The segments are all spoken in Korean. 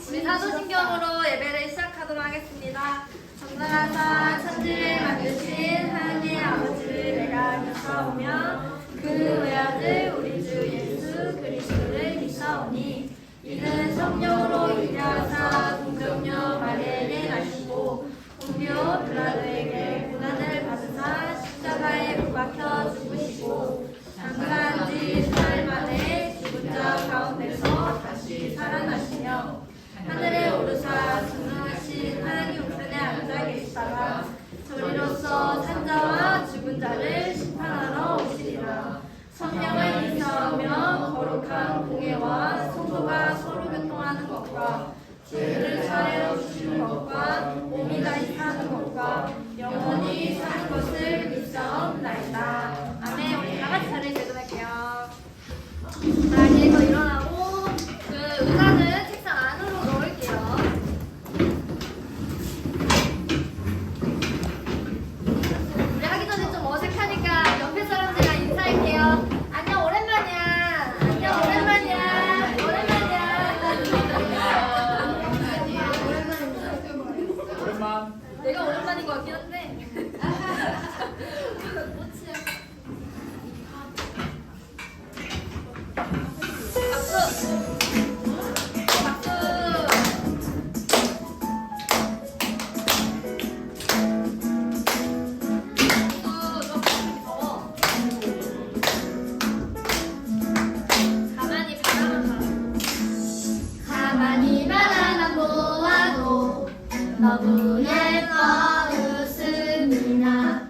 우리 사도신경으로 예배를 시작하도록 하겠습니다. 전능하사 천지를 만드신 하나님의 아버지를 내가 믿사오며 그 외아들 우리 주 예수 그리스도를 믿사오니 이는 성령으로 인하사 동정녀 마리아에게 나시고 본디오 빌라도에게 고난을 받으사 십자가에 못 박혀 죽으시고 장사한 지 사흘 만에 죽은 자 가운데서 다시 살아나시며 하늘에 오르사 전능하신 하나님 우편에 앉아 계시다가 저리로서 산자와 죽은 자를 심판하러 오시리라. 성령을 믿사오며 거룩한 공예와 성도가 서로 교통하는 것과 죄를 사하여 주시는 것과 몸이 다시 사는 것과 영원히 사는 것을 믿사옵나이다. 아멘. 우리 다 같이 자리에 제도할게요. 자, 이제서 일어나고 그 의자는 책상 안으로 넣을게요. 우리 하기 전에 좀 어색하니까 옆에 사람들이랑 인사할게요. 안녕, 오랜만이야. 안녕, 오랜만이야. 오랜만. 내가 오랜만인 것 같긴 한데. 박수! 박수! 가만히 바라만 가만히 바라만 보아도 너무 예뻐 웃음이나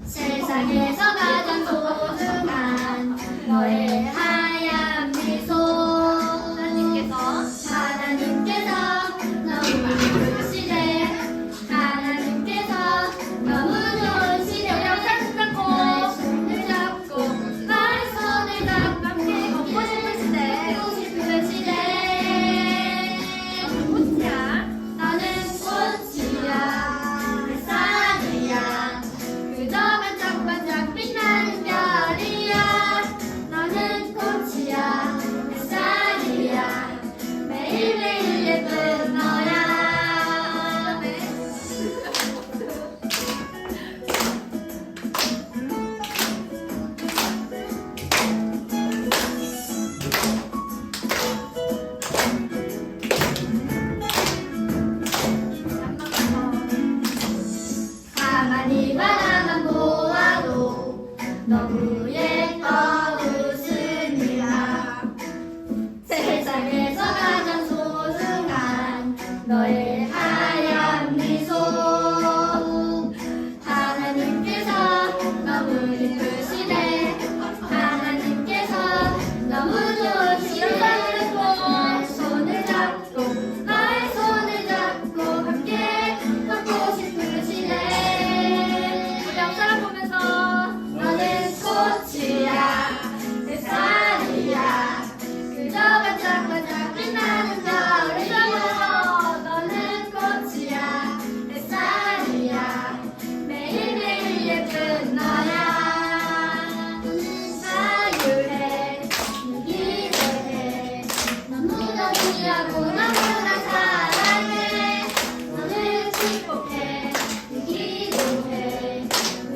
세상에서 가장 소중한 너의 하얀 미소 하나님께서 너무 좋으시네 하나님께서 너무 좋으시네 우리 손 잡고 나의 손을 잡고 나의 손을 잡고 함께 걷고 싶으시네 꽃이야 나는 꽃이야 햇살이야 그저 반짝반짝 빛나는 별이야 나는 꽃이야 햇살이야 매일매일 예쁜 너야 가만히 바라만 보아도 너무 예뻐 웃음이라 세상에서 가장 소중한 너의 하얀 미소 하나님께서 너무 이쁘시네 하나님께서 너무 좋으시네 나의 손을 잡고 나의 손을 잡고 함께 걷고 싶으시네 우리 앞사람 보면서 너는 꽃이야 햇살이야 그저 반짝반짝 빛나는 별이야 너는 꽃이야 햇살이야 매일매일 예쁜 너야 너는 자유해 기대해 너무나 귀하고 너무나 사랑해 너는 축복해 기도해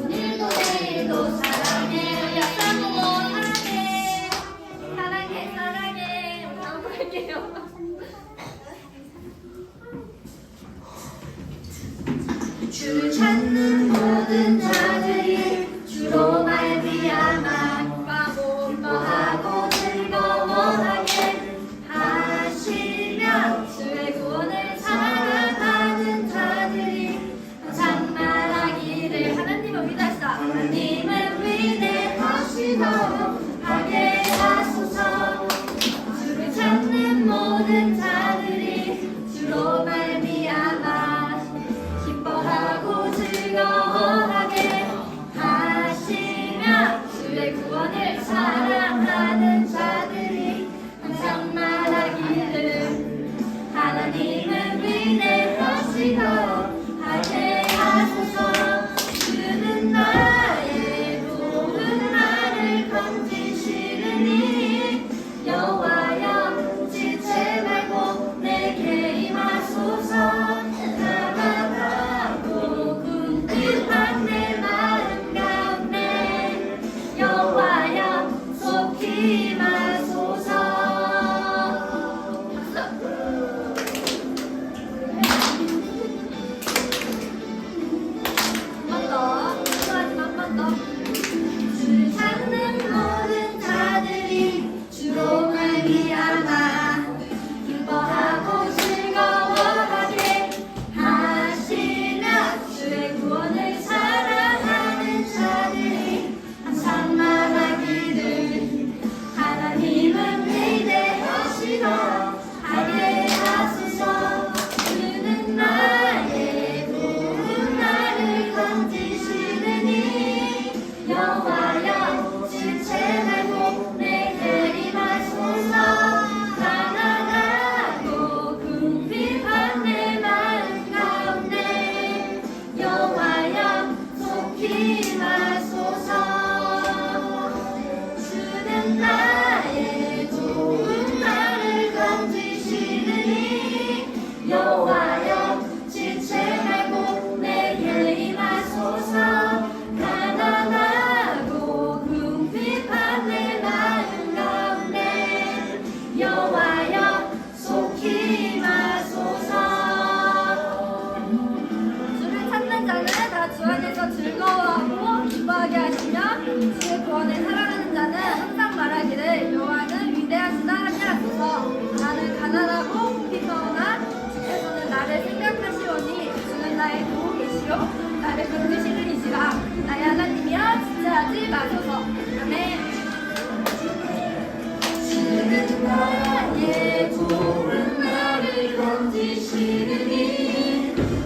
오늘도 내일도 사랑해 우리 앞사람 보고 사랑해 사랑해 사랑해 우리 다음 거 할게요 주 찾는 모든 자들이 주로 말미암아 기뻐하고 즐거워하게 하시며 주의 구원을 사랑하는 자들이 장만하기를 하나님을 위대하시다 하나님을 위대하시도록 하게 하소서 주를 찾는 모든 자들이 주로 말미암아 기뻐하고 즐거워하게 하시며 주의 구원을 사랑하는 자들이 항상 말하기를 하나님은 위대하시도록 하게 하소서 주는 나의 모든 말을 건지시르니 여호와여 지체 말고 내게 임하소서. 한 번 더. 주를 찾는 모든 자들이 주로 말미암아 기뻐하고 즐거워하게 하시며 주의 구원을 사랑하는 자들이 항상 말하기를 하나님은 위대하시다 하게 하소서. 주는 나의 도움 나를 건지시느니 여호와여 지체 말고 내게 임하소서. 가난하고 궁핍한 내 마음 가운데 여호와여 속히 임하소서. 주는 나의 도움 나를 건지시느니 여호와여 지체 말고 내게 임하소서. 가난하고 궁핍한 내 마음 가운데 여호와여 속히 임하소서. 주를 찾는 자는 다 주 안에서 즐거워하고 기뻐하게 하시며 주의 구원을 사랑하는 자는 항상 말하기를 여호와는 위대하시다 하게 하소서. 나는 가난하고 궁핍하오나 주께서는 나를 생각하시오니 주는 나의 도움이시요 나를 건지시는 이시라. 나의 하나님이여 지체하지 마소서. 아멘. 주는 나의 도움 나를 건지시느니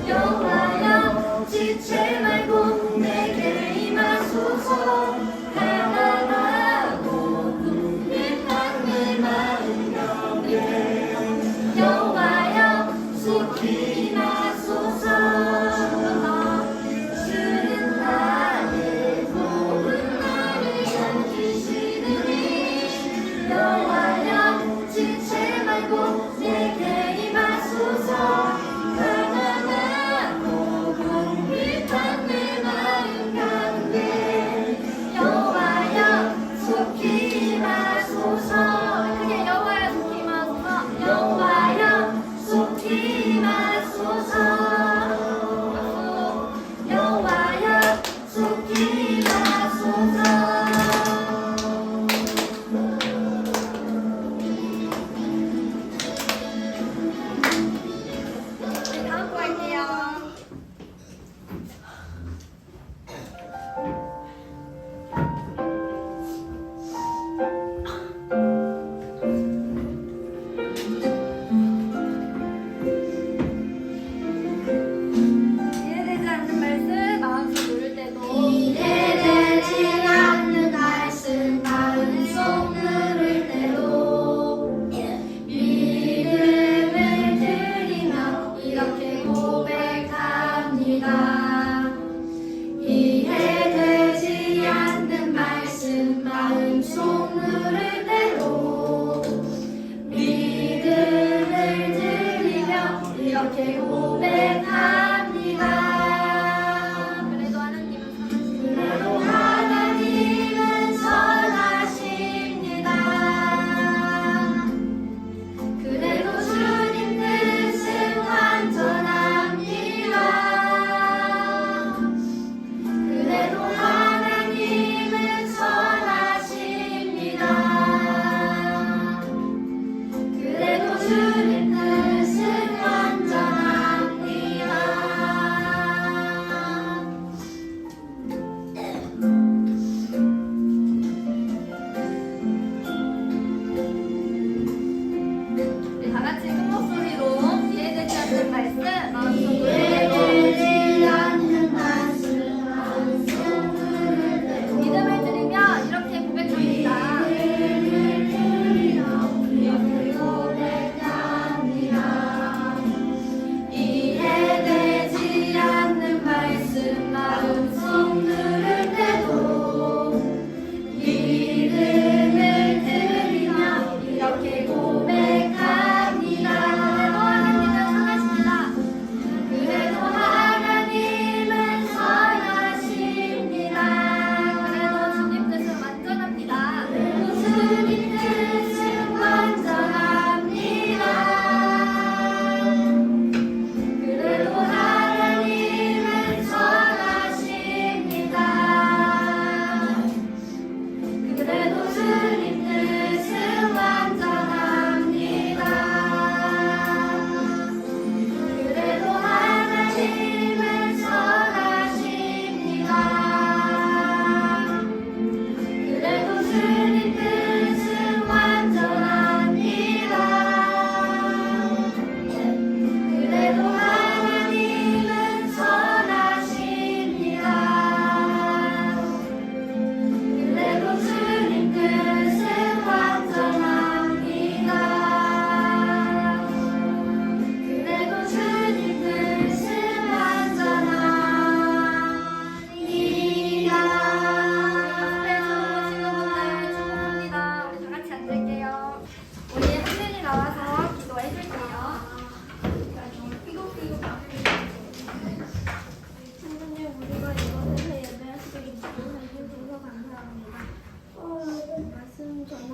여호와여 지체 말고 내게 임하소서. 가난하고 궁핍한 내 마음 가운데 여호와여 속히 임하소서. 주는 나의 도움 나를 건지시느니 여호와여 지체 말고 내게 임하소서.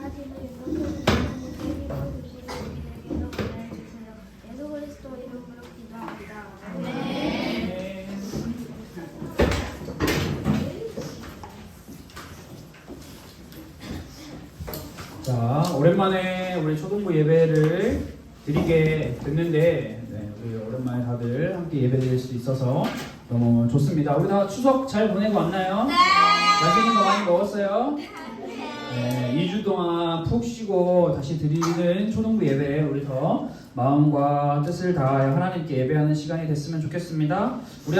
하나님을 인도하시는 하나님께 힘을 주시고 우리에게도 보내주세요. 예수 그리스도 이름으로 기도합니다. 자, 오랜만에 우리 초등부 예배를 드리게 됐는데, 우리 오랜만에 다들 함께 예배 드릴 수 있어서 너무 좋습니다. 우리 다 추석 잘 보내고 왔나요? 네. 맛있는 거 많이 먹었어요? 네. 2주 동안 푹 쉬고 다시 드리는 초등부 예배에 우리 더 마음과 뜻을 다하여 하나님께 예배하는 시간이 됐으면 좋겠습니다. 우리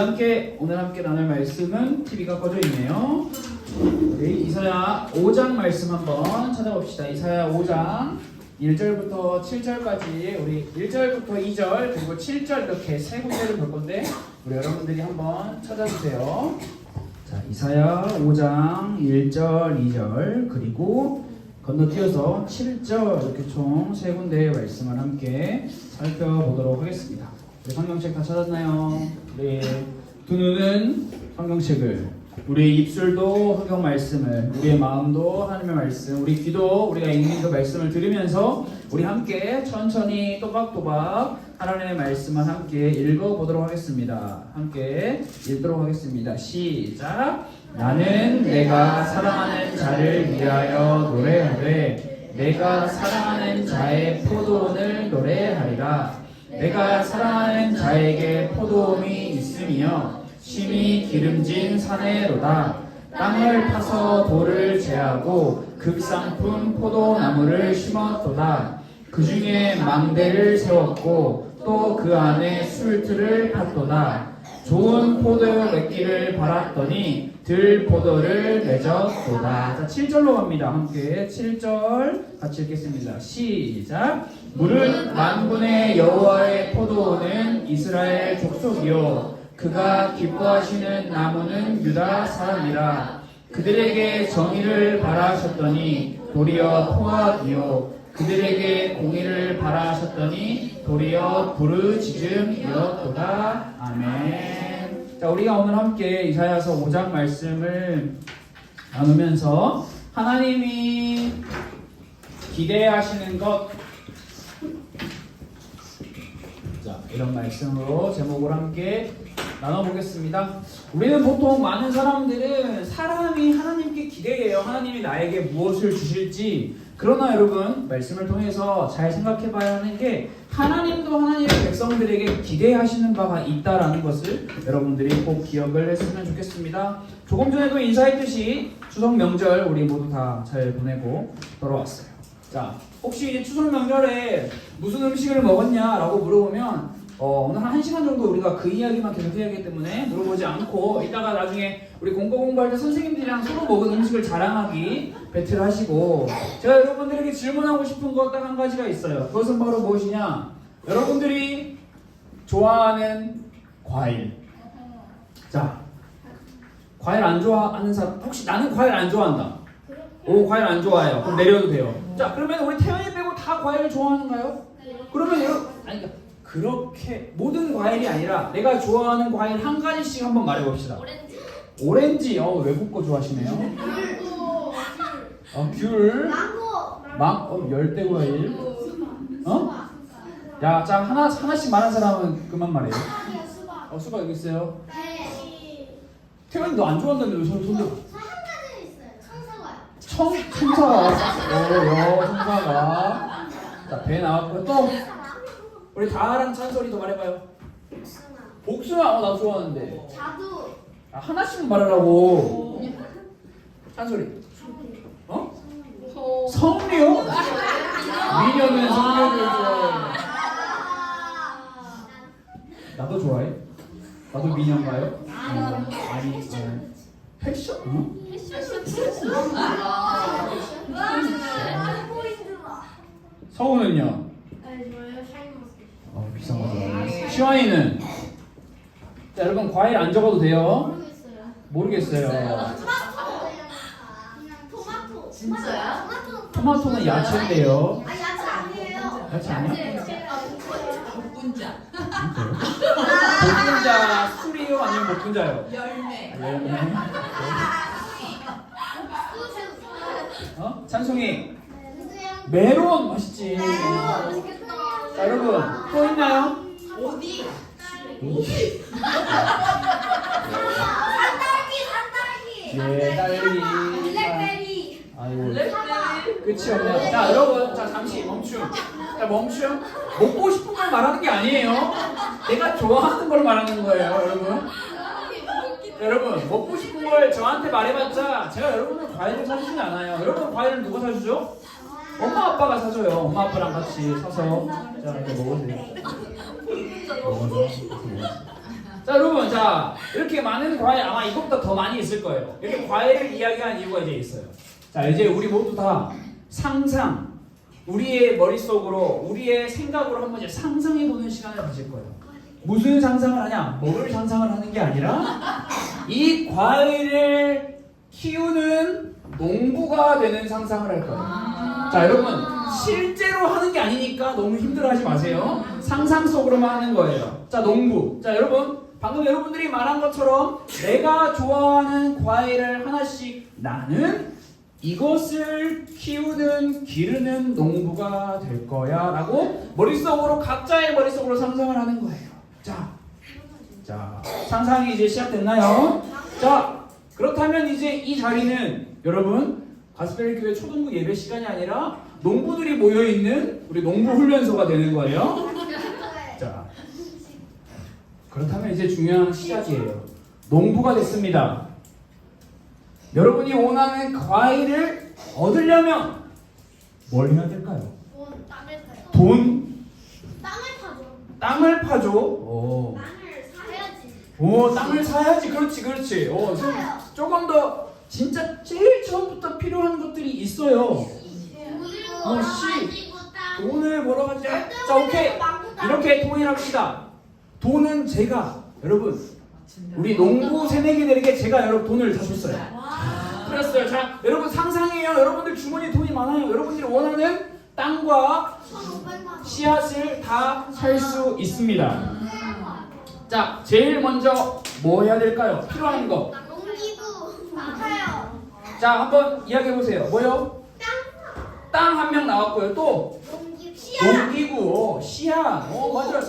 오늘 함께 나눌 말씀은 TV가 꺼져 있네요. 우리 이사야 5장 말씀 한번 찾아봅시다. 이사야 5장 1절부터 7절까지 우리 1절부터 2절 그리고 7절 이렇게 세 군데를 볼 건데 우리 여러분들이 한번 찾아주세요. 자, 이사야 5장 1절, 2절 그리고 건너뛰어서 7절 이렇게 총 세 군데의 말씀을 함께 살펴보도록 하겠습니다. 우리 성경책 다 찾았나요? 우리 두 눈은 성경책을, 우리 입술도 성경 말씀을, 우리의 마음도 하나님의 말씀, 우리 귀도 우리가 읽는 그 말씀을 들으면서 우리 함께 천천히 또박또박 하나님의 말씀을 함께 읽어보도록 하겠습니다. 함께 읽도록 하겠습니다. 시작! 나는 내가 사랑하는 자를 위하여 노래하되 내가 사랑하는 자의 포도원을 노래하리라. 내가 사랑하는 자에게 포도원이 있으며 심히 기름진 산에로다. 땅을 파서 돌을 제하고 급상품 포도나무를 심었도다. 그 중에 망대를 세웠고 또 그 안에 술틀을 팠도다. 좋은 포도를 맺기를 바랐더니 들포도를 맺었도다. 자, 7절로 갑니다. 함께 7절 같이 읽겠습니다. 시작! 무릇 만군의 여호와의 포도원은 이스라엘 족속이요 그가 기뻐하시는 나무는 유다 사람이라. 그들에게 정의를 바라셨더니 도리어 포악이요 그들에게 공의를 바라셨더니 도리어 부르짖음이었도다. 아멘. 자, 우리가 오늘 함께 이사야서 5장 말씀을 나누면서 하나님이 기대하시는 것, 자, 이런 말씀으로 제목을 함께 나눠보겠습니다. 우리는 보통 많은 사람들은 사람이 하나님께 기대해요. 하나님이 나에게 무엇을 주실지. 그러나 여러분, 말씀을 통해서 잘 생각해 봐야 하는 게 하나님도 하나님의 백성들에게 기대하시는 바가 있다라는 것을 여러분들이 꼭 기억을 했으면 좋겠습니다. 조금 전에도 인사했듯이 추석 명절 우리 모두 다 잘 보내고 돌아왔어요. 자, 혹시 이제 추석 명절에 무슨 음식을 먹었냐라고 물어보면 오늘 한 1시간 정도 우리가 그 이야기만 계속 해야 하기 때문에 물어보지 않고 이따가 나중에 우리 공부할 때 선생님들이랑 서로 먹은 음식을 자랑하기 배틀을 하시고, 제가 여러분들에게 질문하고 싶은 것 딱 한 가지가 있어요. 그것은 바로 무엇이냐? 여러분들이 좋아하는 과일. 자, 과일 안 좋아하는 사람, 혹시 나는 과일 안 좋아한다. 오, 과일 안 좋아해요. 그럼 내려도 돼요. 자, 그러면 우리 태연이 빼고 다 과일을 좋아하는가요? 그러면 그러니까 그렇게 모든 과일이 아니라 내가 좋아하는 과일 한 가지씩 한번 말해봅시다. 오렌지. 외국 거 좋아하시네요. 귤. 열대 과일. 야, 자, 하나씩 말한 사람은 그만 말해요. 수박 여기 있어요. 태연이 너 안 좋아한다며 왜 손 들어? 청사과. 청사과. 자, 배 나왔고 또 우리 다하랑 찬솔이 더 말해봐요. 복숭아. 나도 좋아하는데. 자두. 하나씩 말하라고. 찬솔이. 석류? 미녀는 석류를 좋아해. 나도 좋아해. 나도 미녀인가요? 아니. 패션? 서우는요? 비싼 거 좋아해. 시완이는? 자, 여러분 과일 안 적어도 돼요. 모르겠어요. 토마토. 진짜야? 토마토는 야채인데요. 야채 아니에요. 야채 아니야? 복분자. 복분자 술이요? 아니면 복분자요? 열매. 찬송이. 메론 맛있지. 맛있겠다. 자 여러분 또 있나요? 어디? 예, 딸기. 블랙베리. 아이고. 끝이 없네요. 자 여러분, 자 잠시 멈춤. 자 멈춤. 먹고 싶은 걸 말하는 게 아니에요. 내가 좋아하는 걸 말하는 거예요, 여러분. 여러분 먹고 싶은 걸 저한테 말해봤자 제가 여러분을 과일을 사주진 않아요. 여러분 과일을 누가 사주죠? 엄마 아빠가 사줘요. 엄마 아빠랑 같이 사서 자 이렇게 먹으세요. 자 여러분, 자 이렇게 많은 과일, 아마 이것보다 더 많이 있을 거예요. 이렇게 과일을 이야기한 이유가 이제 있어요. 자 이제 우리 모두 다 상상, 우리의 머릿속으로 우리의 생각으로 한번 이제 상상해보는 시간을 가질 거예요. 무슨 상상을 하냐? 먹을 상상을 하는 게 아니라 이 과일을 키우는 농부가 되는 상상을 할 거예요. 자 여러분, 실제로 하는 게 아니니까 너무 힘들어하지 마세요. 상상 속으로만 하는 거예요. 자 농부. 자 여러분, 방금 여러분들이 말한 것처럼 내가 좋아하는 과일을 하나씩 나는 이것을 키우는, 기르는 농부가 될 거야 라고 머릿속으로, 각자의 머릿속으로 상상을 하는 거예요. 자, 상상이 이제 시작됐나요? 자, 그렇다면 이제 이 자리는 여러분 가스펠 교회 초등부 예배 시간이 아니라 농부들이 모여있는 우리 농부 훈련소가 되는 거예요. 자, 그렇다면 이제 중요한 시작이에요. 농부가 됐습니다. 여러분이 원하는 과일을 얻으려면 뭘 해야 될까요? 땅을 사요. 돈, 땅을 파죠. 땅을 파죠. 오, 땅을 사야지. 땅을 사야지. 그렇지. 조금 더 진짜 제일 처음부터 필요한 것들이 있어요. 돈을 벌어가지고. 자, 오케이. 이렇게 통일합시다. 돈은 제가, 여러분, 우리 농부 새내기들에게 제가 여러분 돈을 다 줬어요. 그랬어요. 자, 여러분 상상해요. 여러분들 주머니에 돈이 많아요. 여러분들이 원하는 땅과 씨앗을 다 살 수 있습니다. 자, 제일 먼저 뭐 해야 될까요? 필요한 거. 농기구 사요. 자, 한번 이야기해 보세요. 뭐요? 땅 한 명 나왔고요. 또 농기구 씨앗. 농기구, 씨앗. 맞아요.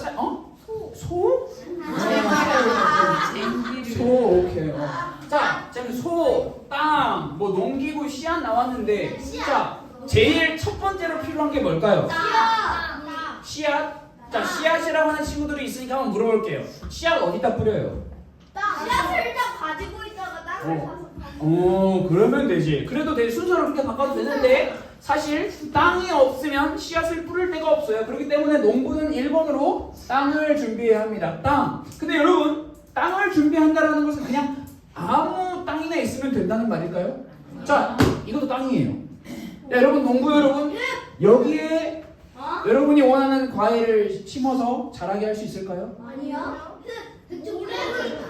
소? 소, 오케이. 자, 지금 소, 땅, 뭐 농기구, 씨앗 나왔는데, 자, 제일 첫 번째로 필요한 게 뭘까요? 씨앗. 자, 씨앗이라고 하는 친구들이 있으니까 한번 물어볼게요. 씨앗 어디다 뿌려요? 씨앗을 일단 가지고 있다가 땅을 사서. 그러면 되지. 그래도 돼. 순서를 그렇게 바꿔도 되는데, 사실 땅이 없으면 씨앗을 뿌릴 데가 없어요. 그렇기 때문에 농부는 1번으로 땅을 준비해야 합니다. 땅. 근데 여러분, 땅을 준비한다는 것은 그냥 아무 땅이나 있으면 된다는 말일까요? 자, 이것도 땅이에요. 자, 여러분, 농부 여러분, 여기에 여러분이 원하는 과일을 심어서 자라게 할 수 있을까요? 아니요.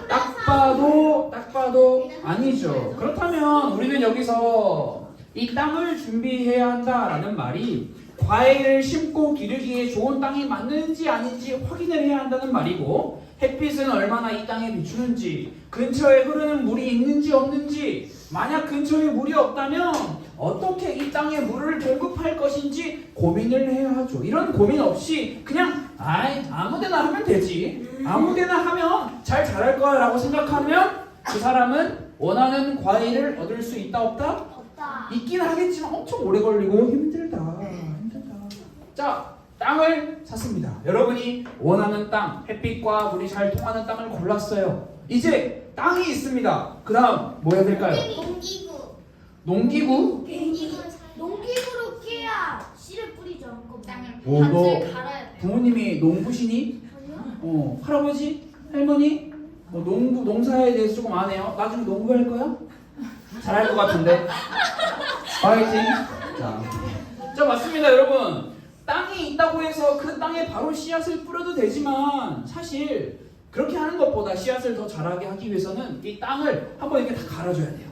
딱 봐도 아니죠. 그렇다면 우리는 여기서 이 땅을 준비해야 한다라는 말이 과일을 심고 기르기에 좋은 땅이 맞는지 아닌지 확인을 해야 한다는 말이고, 햇빛은 얼마나 이 땅에 비추는지, 근처에 흐르는 물이 있는지 없는지, 만약 근처에 물이 없다면 어떻게 이 땅에 물을 공급할 것인지 고민을 해야 하죠. 이런 고민 없이 그냥 아무데나 하면 되지, 아무데나 하면 잘 자랄 거야 라고 생각하면 그 사람은 원하는 과일을 얻을 수 있다 없다? 있긴 하겠지만 엄청 오래 걸리고 힘들다. 자, 땅을 샀습니다. 여러분이 원하는 땅, 햇빛과 물이 잘 통하는 땅을 골랐어요. 이제 땅이 있습니다. 그 다음 뭐 해야 될까요? 농기구? 농기구로 캐야 씨를 뿌리죠. 땅을 너 갈아야 돼. 부모님이 농부시니? 할아버지? 할머니? 농사에 대해서 조금 아네요. 나중에 농구 할 거야? 잘할 것 같은데. 파이팅. 자, 맞습니다, 여러분. 땅이 있다고 해서 그 땅에 바로 씨앗을 뿌려도 되지만, 사실 그렇게 하는 것보다 씨앗을 더 자라게 하기 위해서는 이 땅을 한번 이렇게 다 갈아줘야 돼요.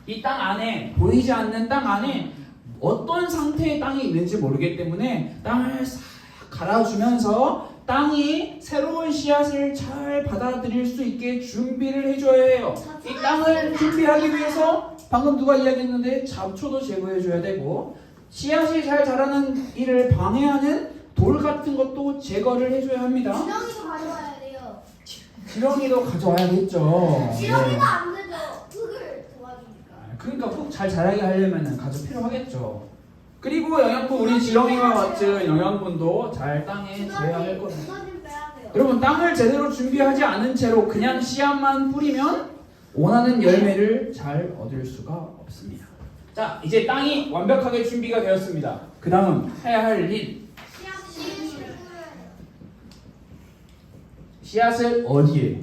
이 땅 안에, 보이지 않는 땅 안에 어떤 상태의 땅이 있는지 모르기 때문에 땅을 싹 갈아주면서 땅이 새로운 씨앗을 잘 받아들일 수 있게 준비를 해줘야 해요. 이 땅을 준비하기 위해서 방금 누가 이야기했는데 잡초도 제거해줘야 되고, 씨앗이 잘 자라는 일을 방해하는 돌 같은 것도 제거를 해줘야 합니다. 지렁이도 가져와야 돼요. 지렁이도 가져와야겠죠. 지렁이도 네. 안 되죠. 흙을 도와주니까. 그러니까 푹 잘 자라게 하려면 가져 필요하겠죠. 그리고 영양분, 우리 지렁이와 같은 영양분도 잘 땅에 줘야 할 겁니다. 두더지 빼야 돼요. 여러분, 땅을 제대로 준비하지 않은 채로 그냥 씨앗만 뿌리면 원하는 열매를 잘 얻을 수가 없습니다. 자, 이제 땅이 완벽하게 준비가 되었습니다. 그 다음 해야 할 일, 씨앗을 어디에?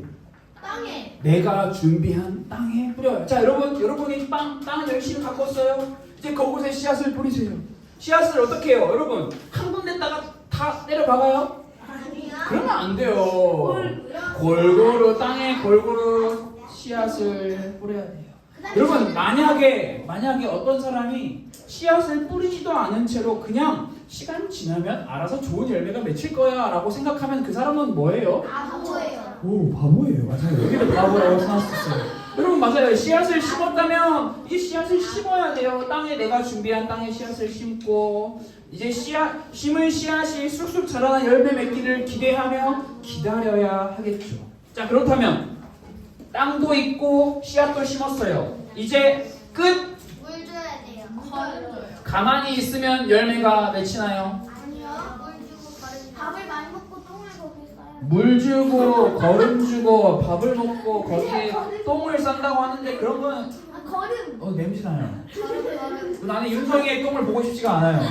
땅에. 내가 준비한 땅에 뿌려요. 자, 여러분이 땅을 열심히 갖고 왔어요. 이제 그곳에 씨앗을 뿌리세요. 씨앗을 어떻게 해요? 여러분, 한 군데다가 다 때려 박아요? 아니야. 그러면 안 돼요. 골고루 땅에 골고루 씨앗을 뿌려야 돼요. 여러분, 만약에 어떤 사람이 씨앗을 뿌리지도 않은 채로 그냥 시간 지나면 알아서 좋은 열매가 맺힐 거야 라고 생각하면 그 사람은 뭐예요? 바보예요. 오, 바보예요. 맞아요. 여기도 바보라고 써놨었어요. 여러분, 맞아요. 씨앗을 심었다면 이 씨앗을 심어야 돼요. 땅에 내가 준비한 땅에 씨앗을 심고 이제 심은 씨앗이 쑥쑥 자라는 열매 맺기를 기대하며 기다려야 하겠죠. 자, 그렇다면 땅도 있고 씨앗도 심었어요. 이제 끝. 물 줘야 돼요. 가만히 있으면 열매가 맺히나요? 아니요. 물 주고 거른. 밥을 많이 먹고 똥을 거기 싸요. 물 주고 거름 주고 밥을 먹고 거기에 똥을 싼다고 하는데 그런 건 거름. 냄새나요. 거름. 나는 윤성이의 똥을 보고 싶지가 않아요.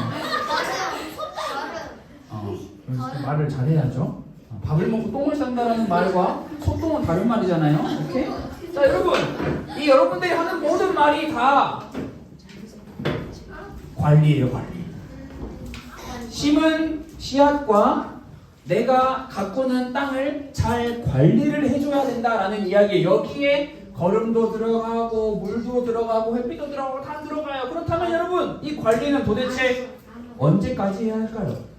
그래서 말을 잘해야죠. 밥을 먹고 똥을 싼다라는 말과 소똥은 다른 말이잖아요. 오케이? 자, 여러분, 이 여러분들이 하는 모든 말이 다 관리예요, 관리. 심은 씨앗과 내가 가꾸는 땅을 잘 관리를 해줘야 된다라는 이야기예요. 여기에 거름도 들어가고 물도 들어가고 햇빛도 들어가고 다 들어가요. 그렇다면 여러분, 이 관리는 도대체 언제까지 해야 할까요?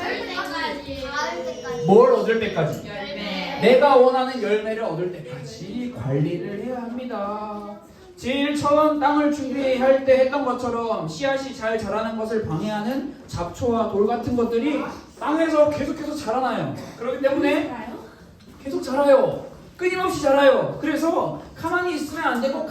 가을 때까지. 뭘 얻을 때까지? 열매. 내가 원하는 열매를 얻을 때까지 관리를 해야 합니다. 제일 처음 땅을 준비할 때 했던 것처럼 씨앗이 잘 자라는 것을 방해하는 잡초와 돌 같은 것들이 땅에서 계속해서 자라나요. 그렇기 때문에 계속 자라요. 끊임없이 자라요. 그래서 가만히 있으면 안 되고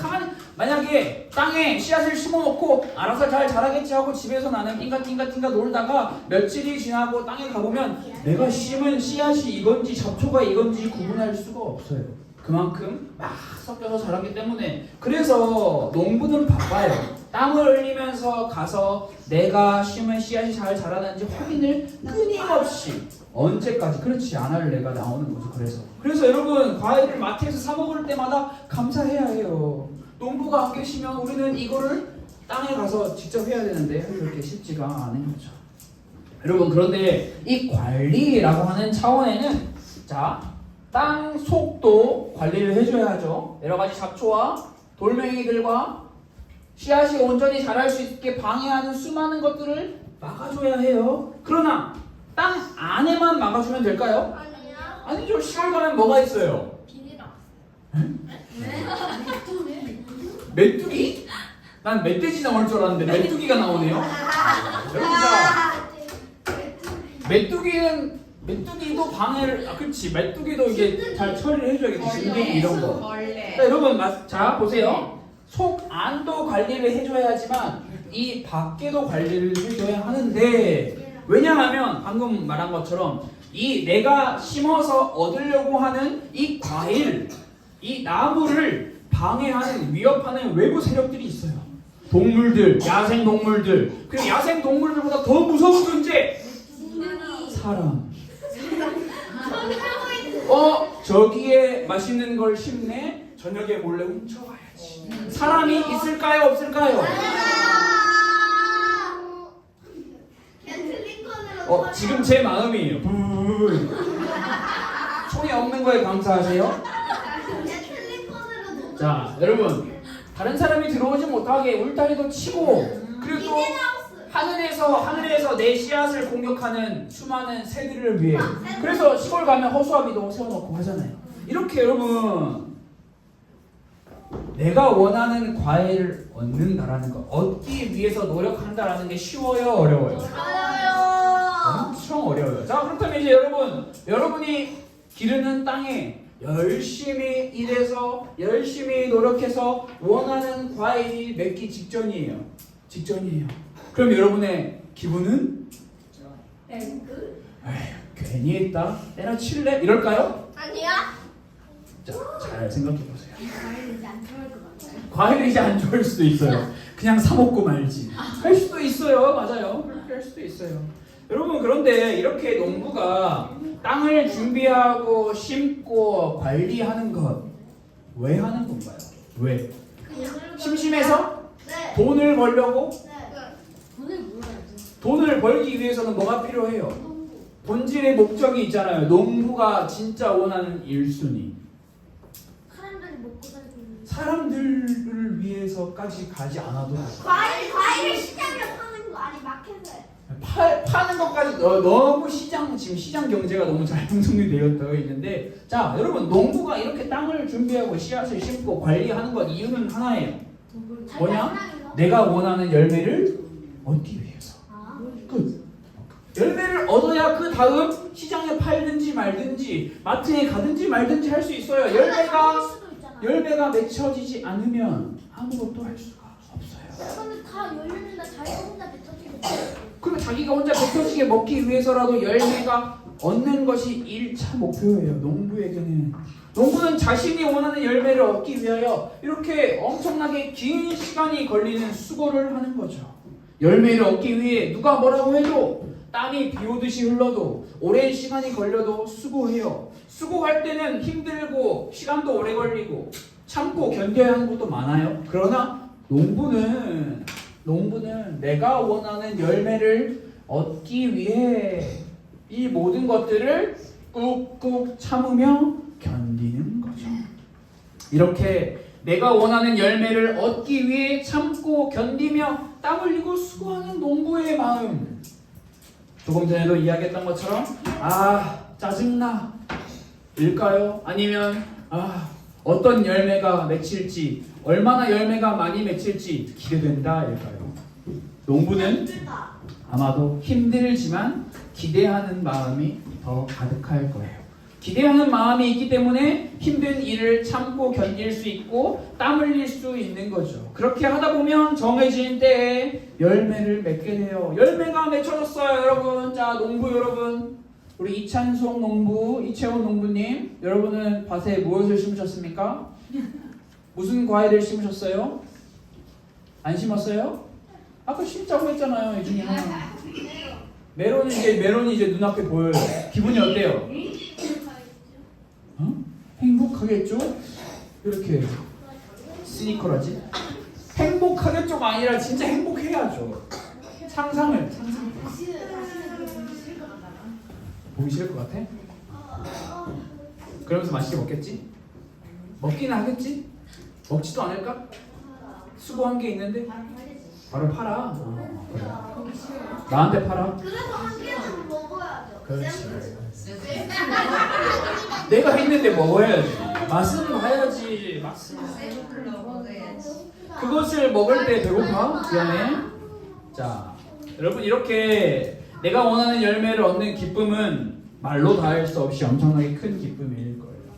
만약에 땅에 씨앗을 심어놓고 알아서 잘 자라겠지 하고 집에서 나는 띵가띵가 놀다가 며칠이 지나고 땅에 가보면 내가 심은 씨앗이 이건지 잡초가 이건지 구분할 수가 없어요. 그만큼 막 섞여서 자라기 때문에. 그래서 농부는 바빠요. 땀을 흘리면서 가서 내가 심은 씨앗이 잘 자라는지 확인을 끊임없이 언제까지 그렇지 않을 내가 나오는 거죠. 그래서 여러분, 과일을 마트에서 사 먹을 때마다 감사해야 해요. 농부가 안 계시면 우리는 이거를 땅에 가서 직접 해야 되는데 그렇게 쉽지가 않은 거죠. 여러분, 그런데 이 관리라고 하는 차원에는 자, 땅 속도 관리를 해줘야죠. 여러 가지 잡초와 돌멩이들과 씨앗이 온전히 자랄 수 있게 방해하는 수많은 것들을 막아줘야 해요. 그러나 땅 안에만 막아주면 될까요? 아니야. 아니죠. 시골 가면 뭐가 있어요? 비닐아. 메뚜기? 난 멧돼지 나올 줄 알았는데 메뚜기가 나오네요. 여러분, 자, 메뚜기도 방해를, 그렇지, 메뚜기도 이게 잘 처리를 해줘야겠지. 진드기 이런 거. 자, 여러분, 자, 보세요. 속 안도 관리를 해줘야지만 이 밖에도 관리를 해줘야 하는데, 왜냐하면 방금 말한 것처럼 이 내가 심어서 얻으려고 하는 이 과일, 이 나무를 방해하는, 위협하는 외부 세력들이 있어요. 동물들, 야생 동물들. 그리고 야생 동물들보다 더 무서운 존재, 사람. 저기에 맛있는 걸 심네. 저녁에 몰래 훔쳐가야지. 사람이 있을까요, 없을까요? 지금 제 마음이에요. 총이 없는 거에 감사하세요. 자, 여러분, 다른 사람이 들어오지 못하게 울타리도 치고, 그리고 또 하늘에서 내 씨앗을 공격하는 수많은 새들을 위해. 그래서 시골 가면 허수아비도 세워놓고 하잖아요. 이렇게 여러분 내가 원하는 과일을 얻는다라는 거, 얻기 위해서 노력한다라는 게 쉬워요, 어려워요? 엄청 어려워요. 자, 그렇다면 이제 여러분이 기르는 땅에 열심히 일해서 열심히 노력해서 원하는 과일이 맺기 직전이에요. 그럼 여러분의 기분은? 에휴, 괜히 했다. 때려칠래? 이럴까요? 아니야. 자, 잘 생각해 보세요. 과일이 이제 안 좋아할 것 같아요. 과일이 이제 안 좋을 수도 있어요. 그냥 사 먹고 말지. 할 수도 있어요. 맞아요. 그렇게 할 수도 있어요. 여러분, 그런데 이렇게 농부가 땅을 준비하고 심고 관리하는 것 왜 하는 건가요? 왜? 심심해서? 네. 돈을 벌려고? 돈을 물어야지. 돈을 벌기 위해서는 뭐가 필요해요? 본질의 목적이 있잖아요. 농부가 진짜 원하는 1순위. 사람들이 먹고 살고 있는. 사람들을 위해서까지 가지 않아도 과일을 시장에 파는 거 아니 마켓에. 파는 것까지 너무 지금 시장 경제가 너무 잘 형성이 되어 있는데, 자, 여러분, 농부가 이렇게 땅을 준비하고 씨앗을 심고 관리하는 것 이유는 하나예요. 뭐냐? 내가 원하는 열매를 얻기 위해서. 끝. 열매를 얻어야 그 다음 시장에 팔든지 말든지 마트에 가든지 말든지 할 수 있어요. 열매가 맺혀지지 않으면 아무것도 할 수가 없어요. 근데 다 열렸는데 자기가 혼자 뱉어지고. 그러면 자기가 혼자 뱉어지게 먹기 위해서라도 열매가 얻는 것이 1차 목표예요. 농부에게는. 농부는 자신이 원하는 열매를 얻기 위하여 이렇게 엄청나게 긴 시간이 걸리는 수고를 하는 거죠. 열매를 얻기 위해 누가 뭐라고 해도, 땀이 비 오듯이 흘러도, 오랜 시간이 걸려도 수고해요. 수고할 때는 힘들고 시간도 오래 걸리고 참고 견뎌야 하는 것도 많아요. 그러나 농부는 내가 원하는 열매를 얻기 위해 이 모든 것들을 꾹꾹 참으며 견디는 거죠. 이렇게 내가 원하는 열매를 얻기 위해 참고 견디며 땀 흘리고 수고하는 농부의 마음. 조금 전에도 이야기했던 것처럼 짜증나 일까요? 아니면 어떤 열매가 맺힐지, 얼마나 열매가 많이 맺힐지 기대된다 일까요? 농부는 아마도 힘들지만 기대하는 마음이 더 가득할 거예요. 기대하는 마음이 있기 때문에 힘든 일을 참고 견딜 수 있고 땀 흘릴 수 있는 거죠. 그렇게 하다 보면 정해진 때에 열매를 맺게 돼요. 열매가 맺혀졌어요, 여러분. 자, 농부 여러분, 우리 이찬송 농부, 이채원 농부님, 여러분은 밭에 무엇을 심으셨습니까? 무슨 과일을 심으셨어요? 안 심었어요? 아까 심자고 했잖아요. 이 중에 하나. 메론이 이제 눈앞에 보여요. 기분이 어때요? 행복하겠죠? 이렇게 시니컬하지? 행복하겠죠가 아니라 진짜 행복해야죠. 상상을 보기 싫을 것 같아? 그러면서 맛있게 먹겠지? 먹기는 하겠지? 먹지도 않을까? 수고한 게 있는데 바로 팔아. 그래. 나한테 팔아. 그래서 한 개는 먹어야죠. 그렇지. 내가 했는데 먹어야지. 맛은 봐야지. 맛은. 그것을 먹을 때 배고파? 미안해. 자, 여러분, 이렇게 내가 원하는 열매를 얻는 기쁨은 말로 다할 수 없이 엄청나게 큰 기쁨일 거예요.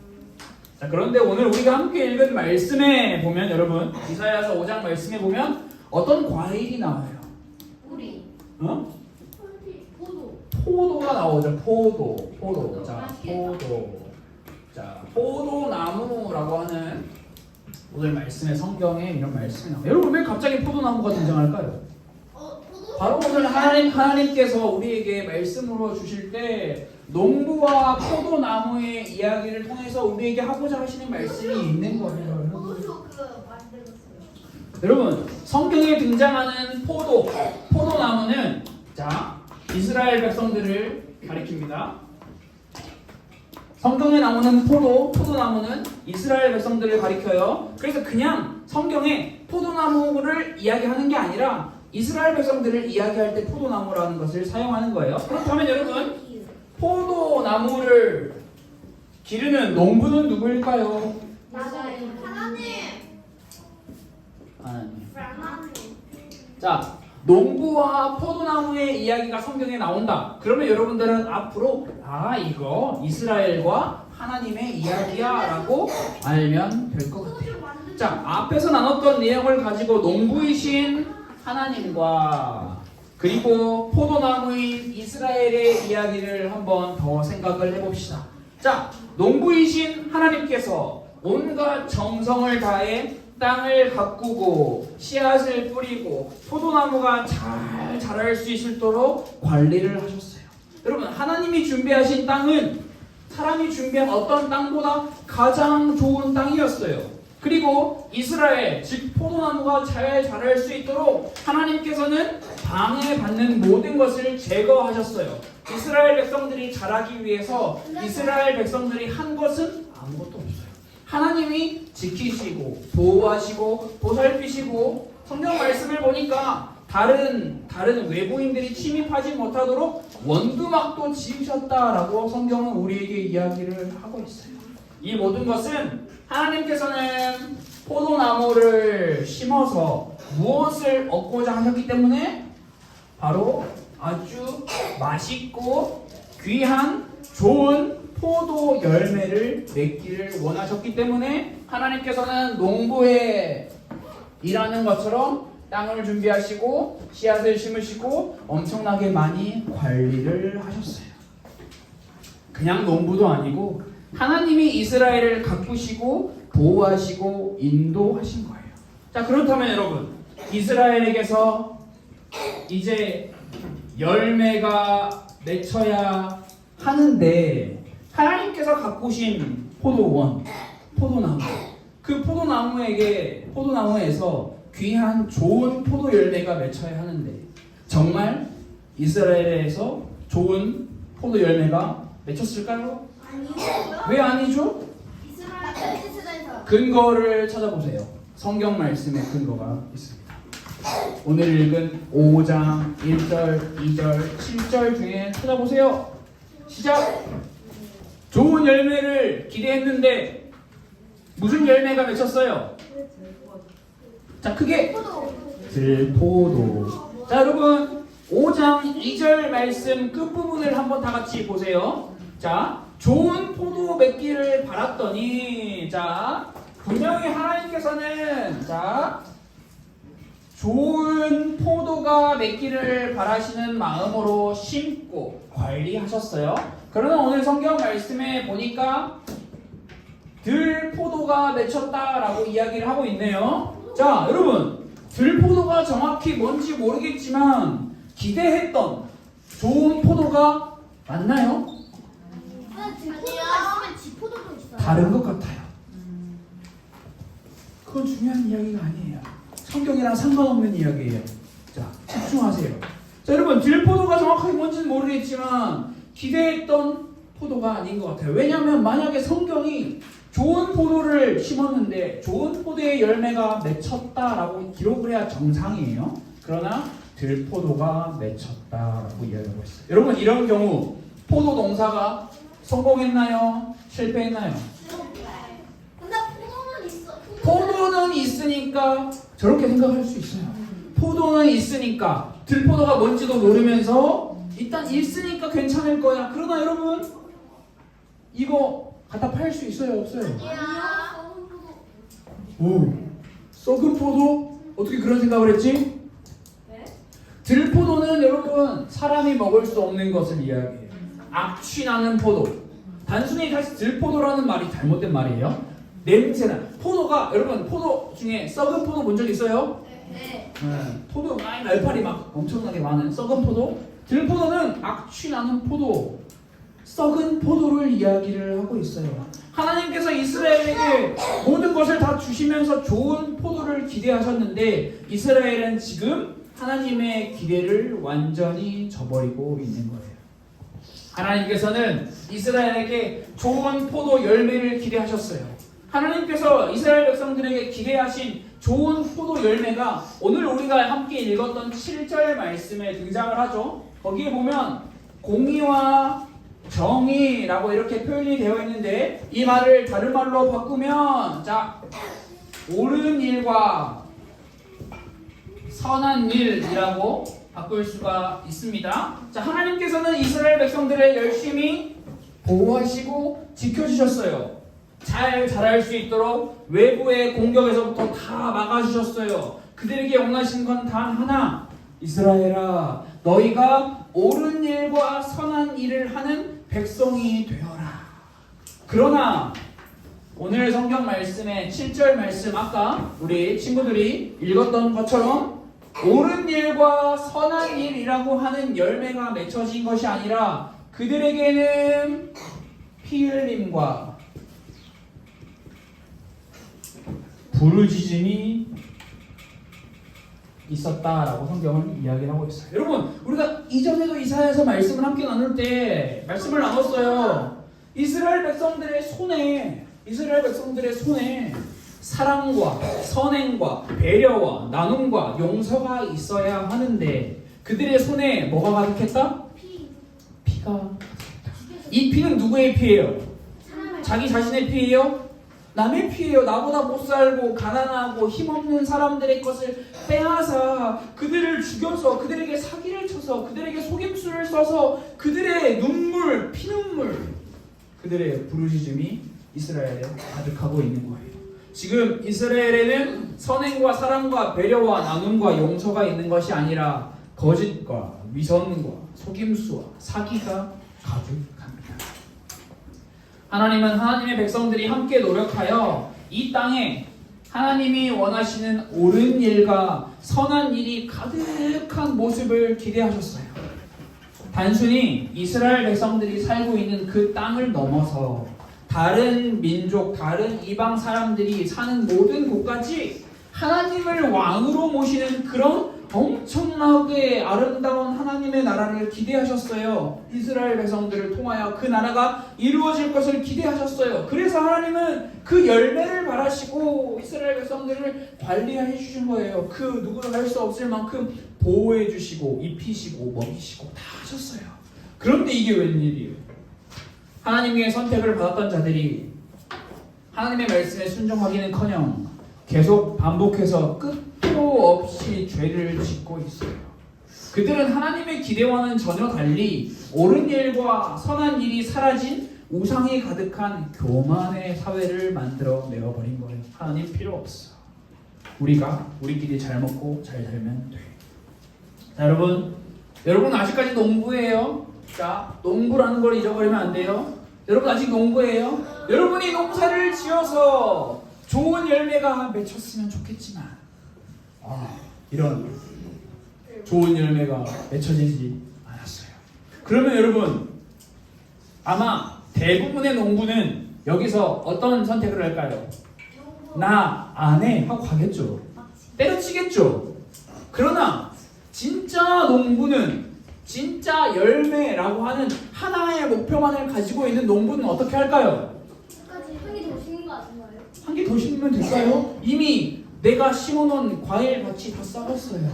자, 그런데 오늘 우리가 함께 읽은 말씀에 보면, 여러분, 이사야서 5장 말씀에 보면 어떤 과일이 나와요? 포도가 나오죠. 포도. 자, 포도나무라고 하는 오늘 말씀의 성경에 이런 말씀이 나와요. 여러분, 왜 갑자기 포도나무가 등장할까요? 바로 오늘 하나님께서 우리에게 말씀으로 주실 때 농부와 포도나무의 이야기를 통해서 우리에게 하고자 하시는 말씀이 있는 거예요. 여러분, 성경에 등장하는 포도나무는, 자, 이스라엘 백성들을 가리킵니다. 성경에 나오는 포도나무는 이스라엘 백성들을 가리켜요. 그래서 그냥 성경에 포도나무를 이야기하는 게 아니라 이스라엘 백성들을 이야기할 때 포도나무라는 것을 사용하는 거예요. 그렇다면 여러분, 포도나무를 기르는 농부는 누구일까요? 하나님. 자, 농부와 포도나무의 이야기가 성경에 나온다. 그러면 여러분들은 앞으로 이거 이스라엘과 하나님의 이야기야 라고 알면 될 것 같아요. 자, 앞에서 나눴던 내용을 가지고 농부이신 하나님과 그리고 포도나무인 이스라엘의 이야기를 한번 더 생각을 해봅시다. 자, 농부이신 하나님께서 온갖 정성을 다해 땅을 가꾸고 씨앗을 뿌리고 포도나무가 잘 자랄 수 있도록 관리를 하셨어요. 여러분, 하나님이 준비하신 땅은 사람이 준비한 어떤 땅보다 가장 좋은 땅이었어요. 그리고 이스라엘, 즉 포도나무가 잘 자랄 수 있도록 하나님께서는 방해받는 모든 것을 제거하셨어요. 이스라엘 백성들이 자라기 위해서 이스라엘 백성들이 한 것은 아무것도 없어요. 하나님이 지키시고 보호하시고 보살피시고 성경 말씀을 보니까 다른 외부인들이 침입하지 못하도록 원두막도 지으셨다라고 성경은 우리에게 이야기를 하고 있어요. 이 모든 것은 하나님께서는 포도나무를 심어서 무엇을 얻고자 하셨기 때문에 바로 아주 맛있고 귀한 좋은 포도 열매를 맺기를 원하셨기 때문에 하나님께서는 농부에 일하는 것처럼 땅을 준비하시고 씨앗을 심으시고 엄청나게 많이 관리를 하셨어요. 그냥 농부도 아니고 하나님이 이스라엘을 가꾸시고 보호하시고 인도하신 거예요. 자, 그렇다면 여러분, 이스라엘에게서 이제 열매가 맺혀야 하는데 하나님께서 가꾸신 포도원, 포도나무, 그 포도나무에서 귀한 좋은 포도 열매가 맺혀야 하는데 정말 이스라엘에서 좋은 포도 열매가 맺혔을까요? 아니요. 왜 아니죠? 이스라엘 시대에서 근거를 찾아보세요. 성경 말씀에 근거가 있습니다. 오늘 읽은 5장 1절, 2절, 7절 중에 찾아보세요. 시작! 좋은 열매를 기대했는데 무슨 열매가 맺혔어요? 자, 크게 들포도. 자, 여러분 5장 2절 말씀 끝부분을 한번 다 같이 보세요. 자, 좋은 포도 맺기를 바랐더니 자, 분명히 하나님께서는 자, 좋은 포도가 맺기를 바라시는 마음으로 심고 관리하셨어요. 그러나 오늘 성경 말씀에 보니까 들포도가 맺혔다라고 이야기를 하고 있네요. 자, 여러분, 들포도가 정확히 뭔지 모르겠지만 기대했던 좋은 포도가 맞나요? 들포도가 있으면 지포도도 있어요. 다른 것 같아요. 그건 중요한 이야기가 아니에요. 성경이랑 상관없는 이야기예요. 자, 집중하세요. 자, 여러분, 들포도가 정확하게 뭔지는 모르겠지만 기대했던 포도가 아닌 것 같아요. 왜냐하면 만약에 성경이 좋은 포도를 심었는데 좋은 포도의 열매가 맺혔다라고 기록을 해야 정상이에요. 그러나 들포도가 맺혔다라고 이야기하고 있어요. 여러분, 이런 경우 포도 농사가 성공했나요? 실패했나요? 근데 포도는 있어. 포도는 있으니까 저렇게 생각할 수 있어요. 포도는 있으니까 들포도가 뭔지도 모르면서 일단 있으니까 괜찮을 거야. 그러나 여러분, 이거 갖다 팔 수 있어요? 없어요? 아니야. 오, 썩은 포도? 어떻게 그런 생각을 했지? 네? 들포도는 여러분 사람이 먹을 수 없는 것을 이야기해요. 악취나는 포도. 단순히 사실 들포도라는 말이 잘못된 말이에요. 냄새나. 포도가 여러분 포도 중에 썩은 포도 본 적 있어요? 네. 포도 많이 날파리 막 엄청나게 많은 썩은 포도. 들포도는 악취나는 포도. 썩은 포도를 이야기를 하고 있어요. 하나님께서 이스라엘에게 모든 것을 다 주시면서 좋은 포도를 기대하셨는데 이스라엘은 지금 하나님의 기대를 완전히 저버리고 있는 거예요. 하나님께서는 이스라엘에게 좋은 포도 열매를 기대하셨어요. 하나님께서 이스라엘 백성들에게 기대하신 좋은 포도 열매가 오늘 우리가 함께 읽었던 7절 말씀에 등장을 하죠. 거기에 보면 공의와 정의라고 이렇게 표현이 되어 있는데 이 말을 다른 말로 바꾸면 자, 옳은 일과 선한 일이라고 바꿀 수가 있습니다. 자, 하나님께서는 이스라엘 백성들을 열심히 보호하시고 지켜주셨어요. 잘 자랄 수 있도록 외부의 공격에서부터 다 막아주셨어요. 그들에게 원하신 건 단 하나. 이스라엘아, 너희가 옳은 일과 선한 일을 하는 백성이 되어라. 그러나 오늘 성경 말씀의 7절 말씀, 아까 우리 친구들이 읽었던 것처럼 옳은 일과 선한 일이라고 하는 열매가 맺혀진 것이 아니라 그들에게는 피 흘림과 부르짖음이 있었다라고 성경은 이야기하고 있어요. 여러분, 우리가 이전에도 이사야에서 말씀을 함께 나눌 때 말씀을 나눴어요. 이스라엘 백성들의 손에 사랑과 선행과 배려와 나눔과 용서가 있어야 하는데 그들의 손에 뭐가 가득했다? 피가 가득했다. 이 피는 누구의 피예요? 자기 자신의 피예요? 남의 피예요. 나보다 못 살고 가난하고 힘없는 사람들의 것을 빼앗아 그들을 죽여서 그들에게 사기를 쳐서 그들에게 속임수를 써서 그들의 눈물, 피눈물, 그들의 부르짖음이 이스라엘에 가득하고 있는 거예요. 지금 이스라엘에는 선행과 사랑과 배려와 나눔과 용서가 있는 것이 아니라 거짓과 위선과 속임수와 사기가 가득합니다. 하나님은 하나님의 백성들이 함께 노력하여 이 땅에 하나님이 원하시는 옳은 일과 선한 일이 가득한 모습을 기대하셨어요. 단순히 이스라엘 백성들이 살고 있는 그 땅을 넘어서 다른 민족, 다른 이방 사람들이 사는 모든 곳까지 하나님을 왕으로 모시는 그런 엄청나게 아름다운 하나님의 나라를 기대하셨어요. 이스라엘 백성들을 통하여 그 나라가 이루어질 것을 기대하셨어요. 그래서 하나님은 그 열매를 바라시고 이스라엘 백성들을 관리해 주신 거예요. 그 누구도 할 수 없을 만큼 보호해 주시고 입히시고 먹이시고 다 하셨어요. 그런데 이게 웬일이에요? 하나님의 선택을 받았던 자들이 하나님의 말씀에 순종하기는커녕 계속 반복해서 끝도 없이 죄를 짓고 있어요. 그들은 하나님의 기대와는 전혀 달리 옳은 일과 선한 일이 사라진 우상이 가득한 교만의 사회를 만들어 내어버린 거예요. 하나님 필요 없어. 우리끼리 잘 먹고 잘 살면 돼. 자, 여러분 아직까지 농부예요. 자, 농부라는 걸 잊어버리면 안 돼요. 여러분 아직 농부예요. 여러분이 농사를 지어서 좋은 열매가 맺혔으면 좋겠지만 이런 좋은 열매가 맺혀지지 않았어요. 그러면 여러분 아마 대부분의 농부는 여기서 어떤 선택을 할까요? 나 안 해 하고 가겠죠. 때려치겠죠. 그러나 진짜 농부는 진짜 열매라고 하는 하나의 목표만을 가지고 있는 농부는 어떻게 할까요? 한개 더 심은 거 아닌가요? 한 개 더 심으면 될까요? 이미 내가 심어놓은 과일 밭이 다 썩었어요.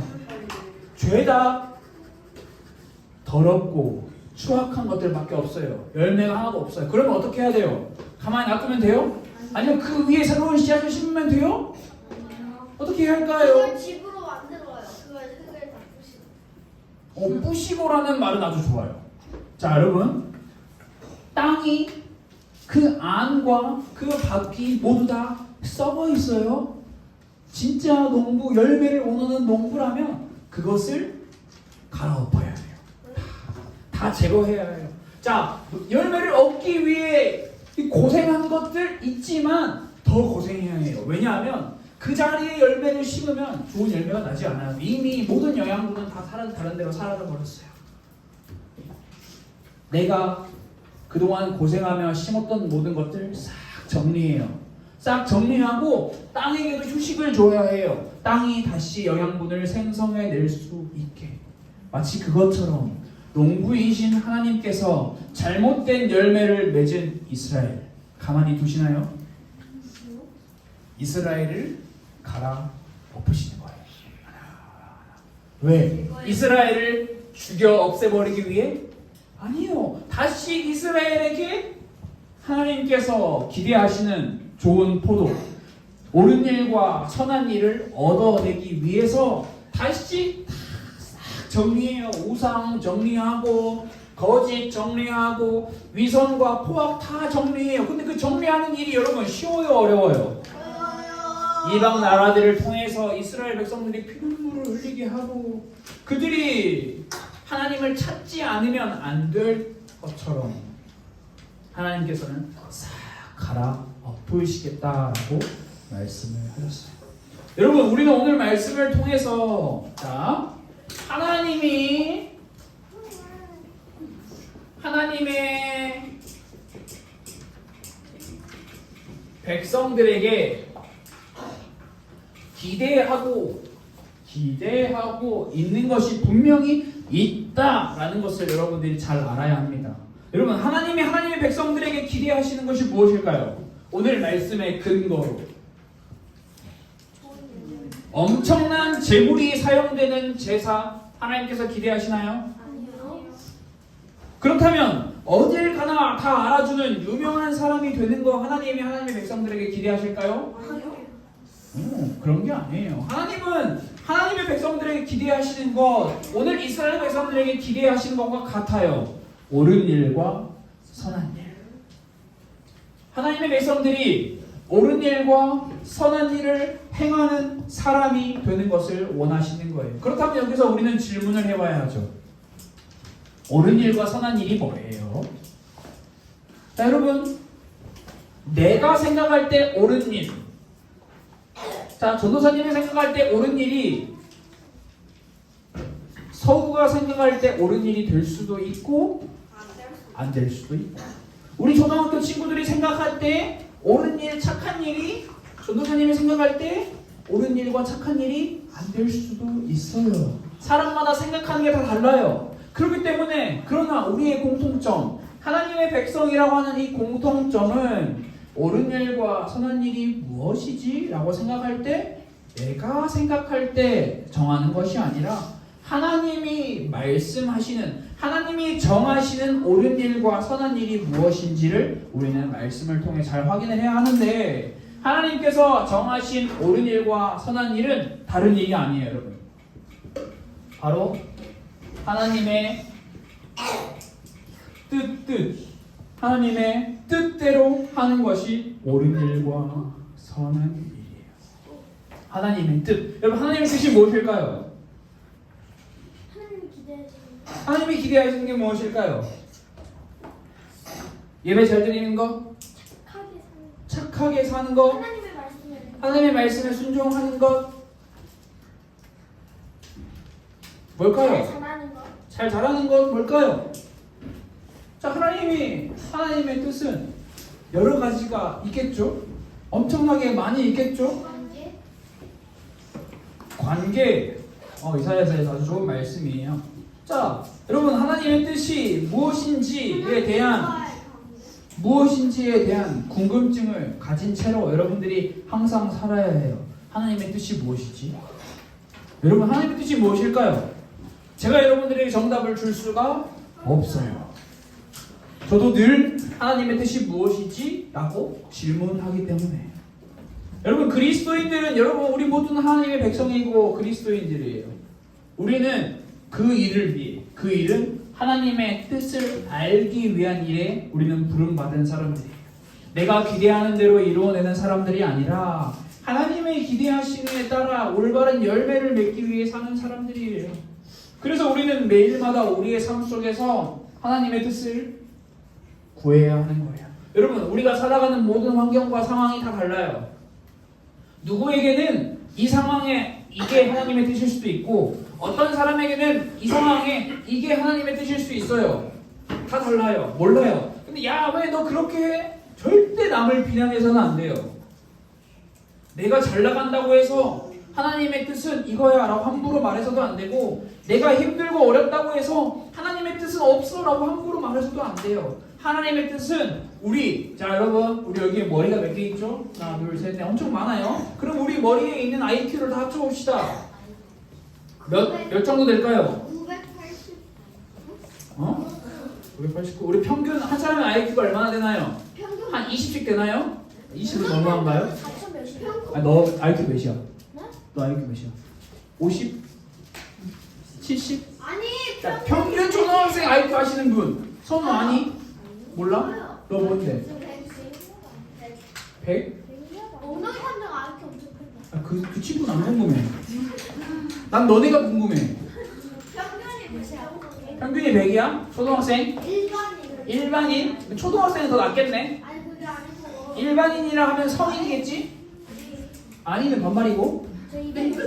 죄다 더럽고 추악한 것들밖에 없어요. 열매가 하나도 없어요. 그러면 어떻게 해야 돼요? 가만히 놔두면 돼요? 아니면 그 위에 새로운 씨앗을 심으면 돼요? 어떻게 해야 할까요? 그걸 집으로 만들어요. 그걸 흙을 다 부시고. 부시고라는 말은 아주 좋아요. 자, 여러분, 땅이 그 안과 그 밖이 모두 다 썩어 있어요. 진짜 농부, 열매를 원하는 농부라면 그것을 갈아엎어야 돼요. 다 제거해야 해요. 자, 열매를 얻기 위해 고생한 것들 있지만 더 고생해야 해요. 왜냐하면 그 자리에 열매를 심으면 좋은 열매가 나지 않아요. 이미 모든 영양분은 다 다른 데로 사라져 버렸어요. 내가 그동안 고생하며 심었던 모든 것들 싹 정리해요. 싹 정리하고 땅에게도 휴식을 줘야 해요. 땅이 다시 영양분을 생성해낼 수 있게. 마치 그것처럼 농부이신 하나님께서 잘못된 열매를 맺은 이스라엘 가만히 두시나요? 이스라엘을 갈아엎으시는 거예요. 왜? 이스라엘을 죽여 없애버리기 위해? 아니요. 다시 이스라엘에게 하나님께서 기대하시는 좋은 포도, 옳은 일과 선한 일을 얻어내기 위해서 다시 싹 정리해요. 우상 정리하고 거짓 정리하고 위선과 포악 다 정리해요. 근데 그 정리하는 일이 여러분 쉬워요, 어려워요? 이방 나라들을 통해서 이스라엘 백성들이 피눈물을 흘리게 하고 그들이 하나님을 찾지 않으면 안 될 것처럼 하나님께서는 싹 갈아 엎으시겠다라고 말씀을 하셨어요. 여러분, 우리는 오늘 말씀을 통해서 하나님의 백성들에게 기대하고 있는 것이 분명히 있다라는 것을 여러분들이 잘 알아야 합니다. 여러분, 하나님의 백성들에게 기대하시는 것이 무엇일까요? 오늘 말씀의 근거로 엄청난 재물이 사용되는 제사 하나님께서 기대하시나요? 그렇다면 어딜 가나 다 알아주는 유명한 사람이 되는 거 하나님의 백성들에게 기대하실까요? 그런 게 아니에요. 하나님은 하나님의 백성들에게 기대하시는 것, 오늘 이스라엘 백성들에게 기대하시는 것과 같아요. 옳은 일과 선한 일. 하나님의 백성들이 옳은 일과 선한 일을 행하는 사람이 되는 것을 원하시는 거예요. 그렇다면 여기서 우리는 질문을 해봐야 하죠. 옳은 일과 선한 일이 뭐예요? 자, 여러분, 내가 생각할 때 옳은 일. 자, 전도사님이 생각할 때 옳은 일이 서구가 생각할 때 옳은 일이 될 수도 있고 안 될 수도 있고, 우리 초등학교 친구들이 생각할 때 옳은 일, 착한 일이 전도사님이 생각할 때 옳은 일과 착한 일이 안 될 수도 있어요. 사람마다 생각하는 게 다 달라요. 그렇기 때문에 그러나 우리의 공통점, 하나님의 백성이라고 하는 이 공통점은 옳은 일과 선한 일이 무엇이지? 라고 생각할 때 내가 생각할 때 정하는 것이 아니라 하나님이 말씀하시는, 하나님이 정하시는 옳은 일과 선한 일이 무엇인지를 우리는 말씀을 통해 잘 확인을 해야 하는데, 하나님께서 정하신 옳은 일과 선한 일은 다른 일이 아니에요, 여러분. 바로 하나님의 하나님의 뜻대로 하는 것이 옳은 일과 선한 일이에요. 하나님의 뜻. 여러분, 하나님의 뜻이 무엇일까요? 하나님이 기대하시는 게 무엇일까요? 예배 잘 드리는 것, 착하게 사는 것, 하나님의 말씀에 순종하는 것, 뭘까요? 잘 자라는 것 뭘까요? 자, 하나님의 뜻은 여러 가지가 있겠죠? 엄청나게 많이 있겠죠? 관계. 이사야서에서 아주 좋은 말씀이에요. 자, 여러분, 하나님의 뜻이 무엇인지에 대한 궁금증을 가진 채로 여러분들이 항상 살아야 해요. 하나님의 뜻이 무엇이지? 여러분, 하나님의 뜻이 무엇일까요? 제가 여러분들에게 정답을 줄 수가 없어요. 저도 늘 하나님의 뜻이 무엇이지? 라고 질문하기 때문에. 여러분, 그리스도인들은, 여러분, 우리 모두는 하나님의 백성이고 그리스도인들이에요. 우리는 그 일을 위해, 그 일은 하나님의 뜻을 알기 위한 일에 우리는 부름받은 사람들이에요. 내가 기대하는 대로 이루어내는 사람들이 아니라 하나님의 기대하심에 따라 올바른 열매를 맺기 위해 사는 사람들이에요. 그래서 우리는 매일마다 우리의 삶 속에서 하나님의 뜻을 구해야 하는 거예요. 여러분, 우리가 살아가는 모든 환경과 상황이 다 달라요. 누구에게는 이 상황에 이게 하나님의 뜻일 수도 있고, 어떤 사람에게는 이 상황에 이게 하나님의 뜻일 수 있어요. 다 달라요. 몰라요. 근데 야, 왜 너 그렇게 해? 절대 남을 비난해서는 안 돼요. 내가 잘 나간다고 해서 하나님의 뜻은 이거야 라고 함부로 말해서도 안 되고, 내가 힘들고 어렵다고 해서 하나님의 뜻은 없어 라고 함부로 말해서도 안 돼요. 하나님의 뜻은 자, 여러분, 우리 여기 머리가 몇 개 있죠? 하나, 둘, 셋, 넷, 엄청 많아요. 그럼 우리 머리에 있는 IQ를 다 합쳐봅시다. 몇 정도 될까요? 589. 우리 평균 한 사람의 IQ가 얼마나 되나요? 한 20씩 되나요? 20은 너무한가요? 너 IQ 몇이야? 너 IQ 몇이야? 50? 70? 아니 자, 평균 초등학생 IQ 아시는 분? 선우 아니? 몰라? 너 뭔데? 100? 엉덩이 판정 아이키 엄청 큰다. 아, 그 친구는 안 궁금해. 난 너네가 궁금해. 평균이 몇이야? 평균이 100이야? 초등학생? 일반인. 일반인? 초등학생은 더 낫겠네. 아니 그게 아니고. 일반인이라 하면 성인이겠지? 아니면 반말이고. 저 200.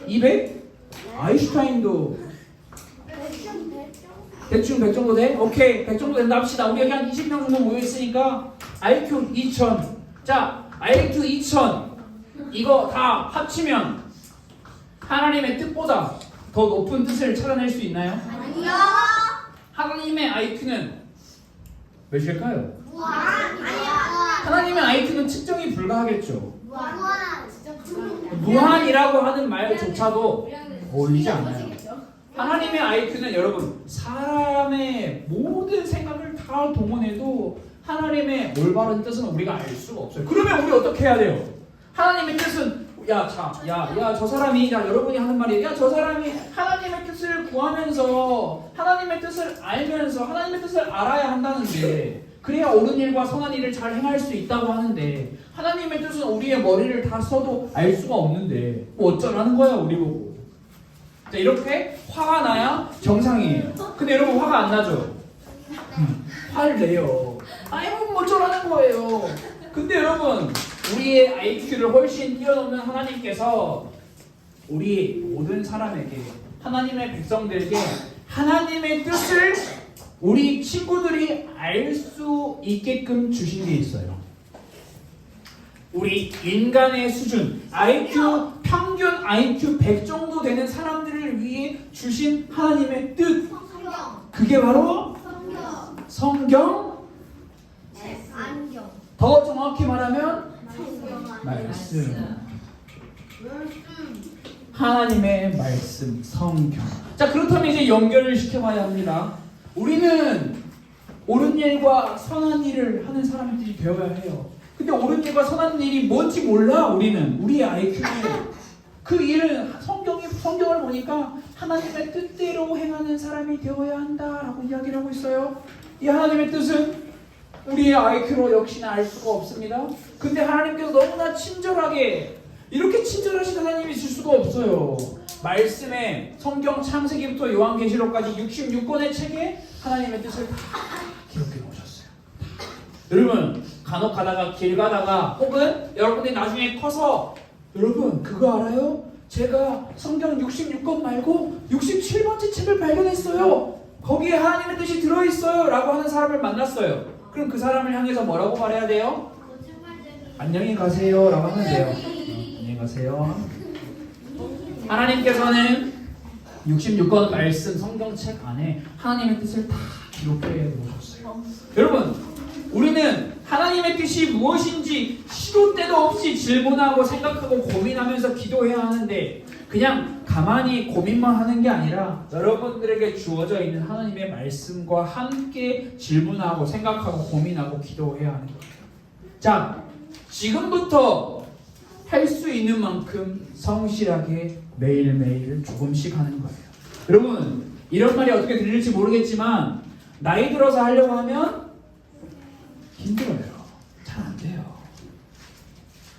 200? 아인슈타인도 백점. 대충 100 정도 돼? 오케이, 100 정도 된다 합시다. 우리 여기 한 20명 정도 모여있으니까 IQ 2000. 자, IQ 2000 이거 다 합치면 하나님의 뜻보다 더 높은 뜻을 찾아낼 수 있나요? 아니요. 하나님의 IQ는 몇일까요? 무한. 아니야. 하나님의 IQ는 측정이 불가하겠죠. 무한. 진짜 무한. 무한이라고 하는 말조차도 어울리지 않아요. 하나님의 IQ는 여러분 사람의 모든 생각을 다 동원해도 하나님의 올바른 뜻은 우리가 알 수가 없어요. 그러면 우리 어떻게 해야 돼요? 하나님의 뜻은 야 저 사람이 여러분이 하는 말이에요. 야 저 사람이 하나님의 뜻을 구하면서 하나님의 뜻을 알면서 하나님의 뜻을 알아야 한다는데 그래야 옳은 일과 선한 일을 잘 행할 수 있다고 하는데 하나님의 뜻은 우리의 머리를 다 써도 알 수가 없는데 뭐 어쩌라는 거야 우리 보고. 자, 이렇게 화가 나야 정상이에요. 근데 여러분 화가 안 나죠? 화를 내요. 아이고 뭐 어쩌라는 거예요. 근데 여러분 우리의 IQ를 훨씬 뛰어넘는 하나님께서 우리 모든 사람에게 하나님의 백성들에게 하나님의 뜻을 우리 친구들이 알 수 있게끔 주신 게 있어요. 우리 인간의 수준, IQ 평균 IQ 100 정도 되는 사람들을 위해 주신 하나님의 뜻. 그게 바로 성경. 안경. 더 정확히 말하면 말씀. 하나님의 말씀, 성경. 자, 그렇다면 이제 연결을 시켜봐야 합니다. 우리는 옳은 일과 선한 일을 하는 사람들이 되어야 해요. 근데 옳은 일과 선한 일이 뭔지 몰라. 우리의 IQ는 그 일은 성경을 보니까 하나님의 뜻대로 행하는 사람이 되어야 한다라고 이야기를 하고 있어요. 이 하나님의 뜻은 우리의 IQ로 역시나 알 수가 없습니다. 근데 하나님께서 너무나 친절하게 이렇게 친절하신 하나님이 있을 수가 없어요. 말씀에 성경 창세기부터 요한계시록까지 66권의 책에 하나님의 뜻을 다 기록해 놓으셨어요. 여러분 간혹 가다가 길 가다가 혹은 여러분들이 나중에 커서 여러분 그거 알아요? 제가 성경 66권 말고 67번째 책을 발견했어요. 거기에 하나님의 뜻이 들어있어요 라고 하는 사람을 만났어요. 그럼 그 사람을 향해서 뭐라고 말해야 돼요? 안녕히 가세요 라고 하면 돼요. 안녕히 가세요. 하나님께서는 66권 말씀 성경책 안에 하나님의 뜻을 다 기록해 놓으셨어요. 여러분 우리는 하나님의 뜻이 무엇인지 시도 때도 없이 질문하고 생각하고 고민하면서 기도해야 하는데 그냥 가만히 고민만 하는 게 아니라 여러분들에게 주어져 있는 하나님의 말씀과 함께 질문하고 생각하고 고민하고 기도해야 하는 거예요. 자, 지금부터 할 수 있는 만큼 성실하게 매일매일 조금씩 하는 거예요. 여러분 이런 말이 어떻게 들릴지 모르겠지만 나이 들어서 하려고 하면 힘들어요. 잘 안 돼요.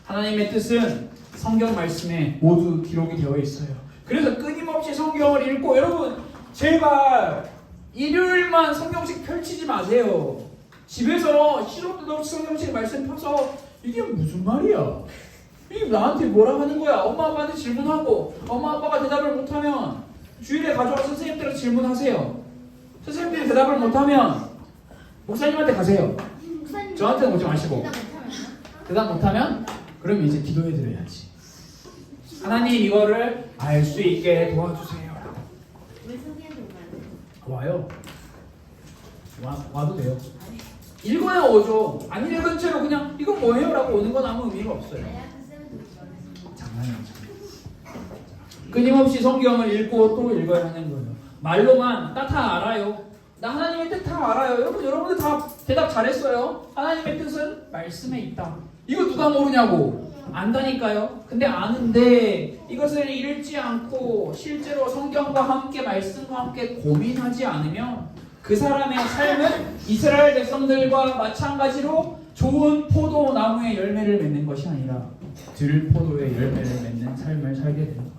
하나님의 뜻은 성경 말씀에 모두 기록이 되어 있어요. 그래서 끊임없이 성경을 읽고 여러분 제발 일요일만 성경책 펼치지 마세요. 집에서 시도 때도 없이 성경책 말씀 펴서 이게 무슨 말이야? 이게 나한테 뭐라 하는 거야? 엄마 아빠한테 질문하고 엄마 아빠가 대답을 못하면 주일에 가져와서 선생님들한테 질문하세요. 선생님들이 대답을 못하면 목사님한테 가세요. 저한테는 오지 마시고 대답 못하면 그럼 이제 기도해 드려야지. 하나님 이거를 알 수 있게 도와주세요. 왜 성경을 와요. 와도 돼요. 읽어야 오죠. 안 읽은 채로 그냥 이건 뭐예요? 라고 오는 건 아무 의미가 없어요. 장난이죠. 끊임없이 성경을 읽고 또 읽어야 하는 거예요. 말로만 나 다 알아요. 나 하나님의 뜻 다 알아요. 여러분들 다 대답 잘했어요. 하나님의 뜻은 말씀에 있다. 이거 누가 모르냐고. 안다니까요. 근데 아는데 이것을 읽지 않고 실제로 성경과 함께 말씀과 함께 고민하지 않으면 그 사람의 삶은 이스라엘 백성들과 마찬가지로 좋은 포도나무의 열매를 맺는 것이 아니라 들포도의 열매를 맺는 삶을 살게 되는 거예요.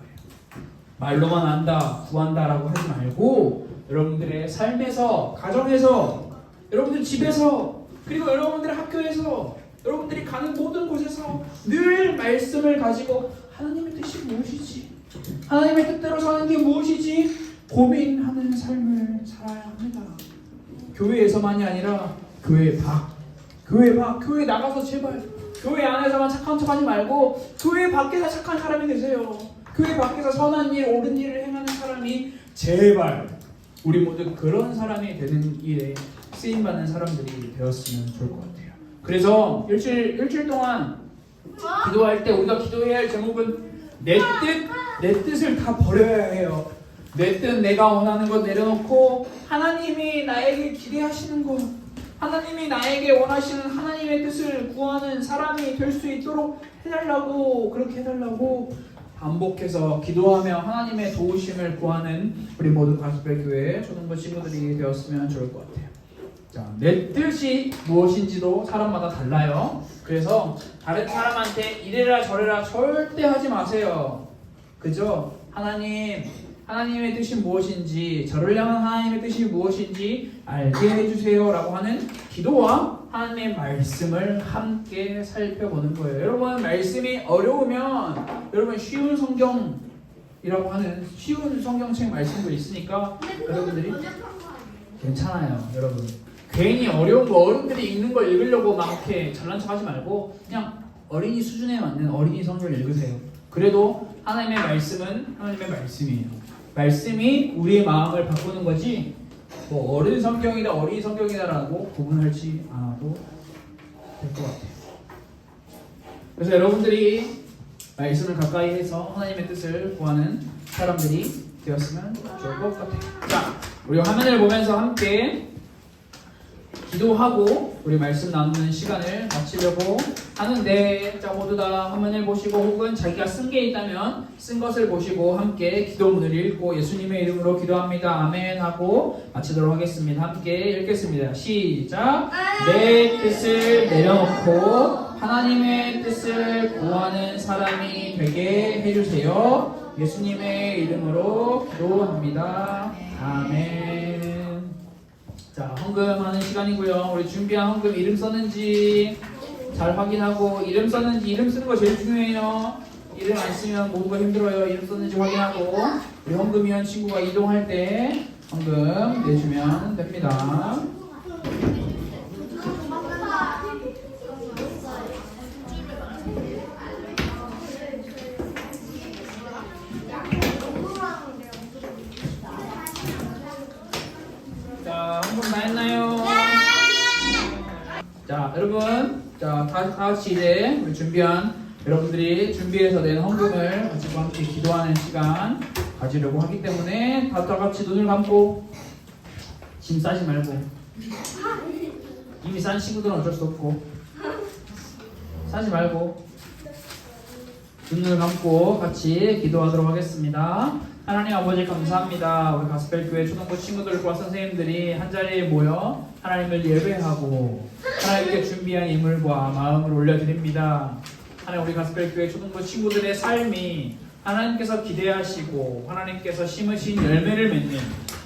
말로만 안다, 구한다라고 하지 말고 여러분들의 삶에서, 가정에서, 여러분들 집에서, 그리고 여러분들의 학교에서, 여러분들이 가는 모든 곳에서 늘 말씀을 가지고 하나님의 뜻이 무엇이지? 하나님의 뜻대로 사는 게 무엇이지? 고민하는 삶을 살아야 합니다. 교회에서만이 아니라 교회 밖, 교회 나가서 제발 교회 안에서만 착한 척하지 말고 교회 밖에서 착한 사람이 되세요. 교회 밖에서 선한 일, 옳은 일을 행하는 사람이 제발 우리 모두 그런 사람이 되는 일에 쓰임받는 사람들이 되었으면 좋을 것 같아요. 그래서 일주일 동안 기도할 때 우리가 기도해야 할 제목은 내 뜻을 다 버려야 해요. 내 뜻, 내가 원하는 것 내려놓고 하나님이 나에게 기대하시는 것, 하나님이 나에게 원하시는 하나님의 뜻을 구하는 사람이 될 수 있도록 해달라고, 그렇게 해달라고 반복해서 기도하며 하나님의 도우심을 구하는 우리 모든 가스펠교회 초등부 친구들이 되었으면 좋을 것 같아요. 자, 내 뜻이 무엇인지도 사람마다 달라요. 그래서 다른 사람한테 이래라 저래라 절대 하지 마세요. 그죠? 하나님의 뜻이 무엇인지, 저를 향한 하나님의 뜻이 무엇인지 알게 해주세요 라고 하는 기도와 하나님의 말씀을 함께 살펴보는 거예요. 여러분, 말씀이 어려우면 여러분 쉬운 성경이라고 하는 쉬운 성경책 말씀도 있으니까 여러분들이 괜찮아요. 여러분, 괜히 어려운 거 어른들이 읽는 걸 읽으려고 막 이렇게 잘난 척 하지 말고 그냥 어린이 수준에 맞는 어린이 성경을 읽으세요. 그래도 하나님의 말씀은 하나님의 말씀이에요. 말씀이 우리의 마음을 바꾸는 거지 뭐 어른 성경이다 어린이 성경이다라고 구분하지 않아도 될 것 같아요. 그래서 여러분들이 말씀을 가까이 해서 하나님의 뜻을 구하는 사람들이 되었으면 좋을 것 같아요. 자, 우리 화면을 보면서 함께 기도하고 우리 말씀 나누는 시간을 마치려고 하는데, 자, 모두 다 화면을 보시고 혹은 자기가 쓴 게 있다면 쓴 것을 보시고 함께 기도문을 읽고 예수님의 이름으로 기도합니다. 아멘 하고 마치도록 하겠습니다. 함께 읽겠습니다. 시작. 내 뜻을 내려놓고 하나님의 뜻을 구하는 사람이 되게 해주세요. 예수님의 이름으로 기도합니다. 아멘. 자, 헌금하는 시간이고요. 우리 준비한 헌금 이름 썼는지 잘 확인하고, 이름 썼는지, 이름 쓰는 거 제일 중요해요. 이름 안 쓰면 모두가 힘들어요. 이름 썼는지 확인하고 우리 헌금위원 친구가 이동할 때 헌금 내주면 됩니다. 자, 헌금 다 했나요? 자, 여러분, 자, 다 같이 이제 우리 여러분들이 준비해서 낸 헌금을 가지고 함께 기도하는 시간 가지려고 하기 때문에 다 같이 눈을 감고 짐 싸지 말고, 이미 싼 친구들은 어쩔 수 없고 싸지 말고 눈을 감고 같이 기도하도록 하겠습니다. 하나님 아버지 감사합니다. 우리 가스펠교회 초등부 친구들과 선생님들이 한자리에 모여 하나님을 예배하고 하나님께 준비한 인물과 마음을 올려드립니다. 하나님, 우리 가스펠교회 초등부 친구들의 삶이 하나님께서 기대하시고 하나님께서 심으신 열매를 맺는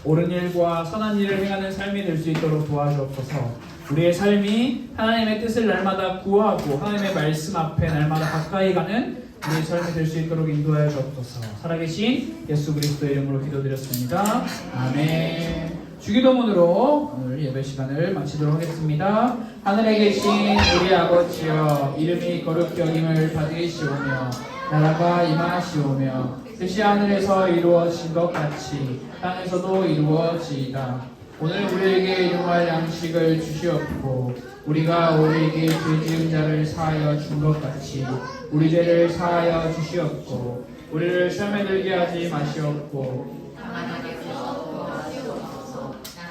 옳은 일과 선한 일을 행하는 삶이 될 수 있도록 도와주옵소서. 우리의 삶이 하나님의 뜻을 날마다 구하고 하나님의 말씀 앞에 날마다 가까이 가는 우리의 삶이 될 수 있도록 인도하여 주옵소서. 살아계신 예수 그리스도의 이름으로 기도드렸습니다. 아멘. 주기도문으로 오늘 예배 시간을 마치도록 하겠습니다. 하늘에 계신 우리 아버지여, 이름이 거룩히 여김을 받으시오며 나라가 임하시오며 뜻이 하늘에서 이루어진 것 같이 땅에서도 이루어지이다. 오늘 우리에게 일용할 양식을 주시옵고 우리가 우리에게 죄 지은 자를 사하여 준 것 같이 우리 죄를 사하여 주시옵고 우리를 시험에 들게 하지 마시옵고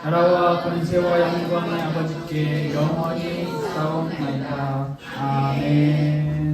나라와 권세와 영광이 아버지께 영원히 있사옵나이다. 아멘.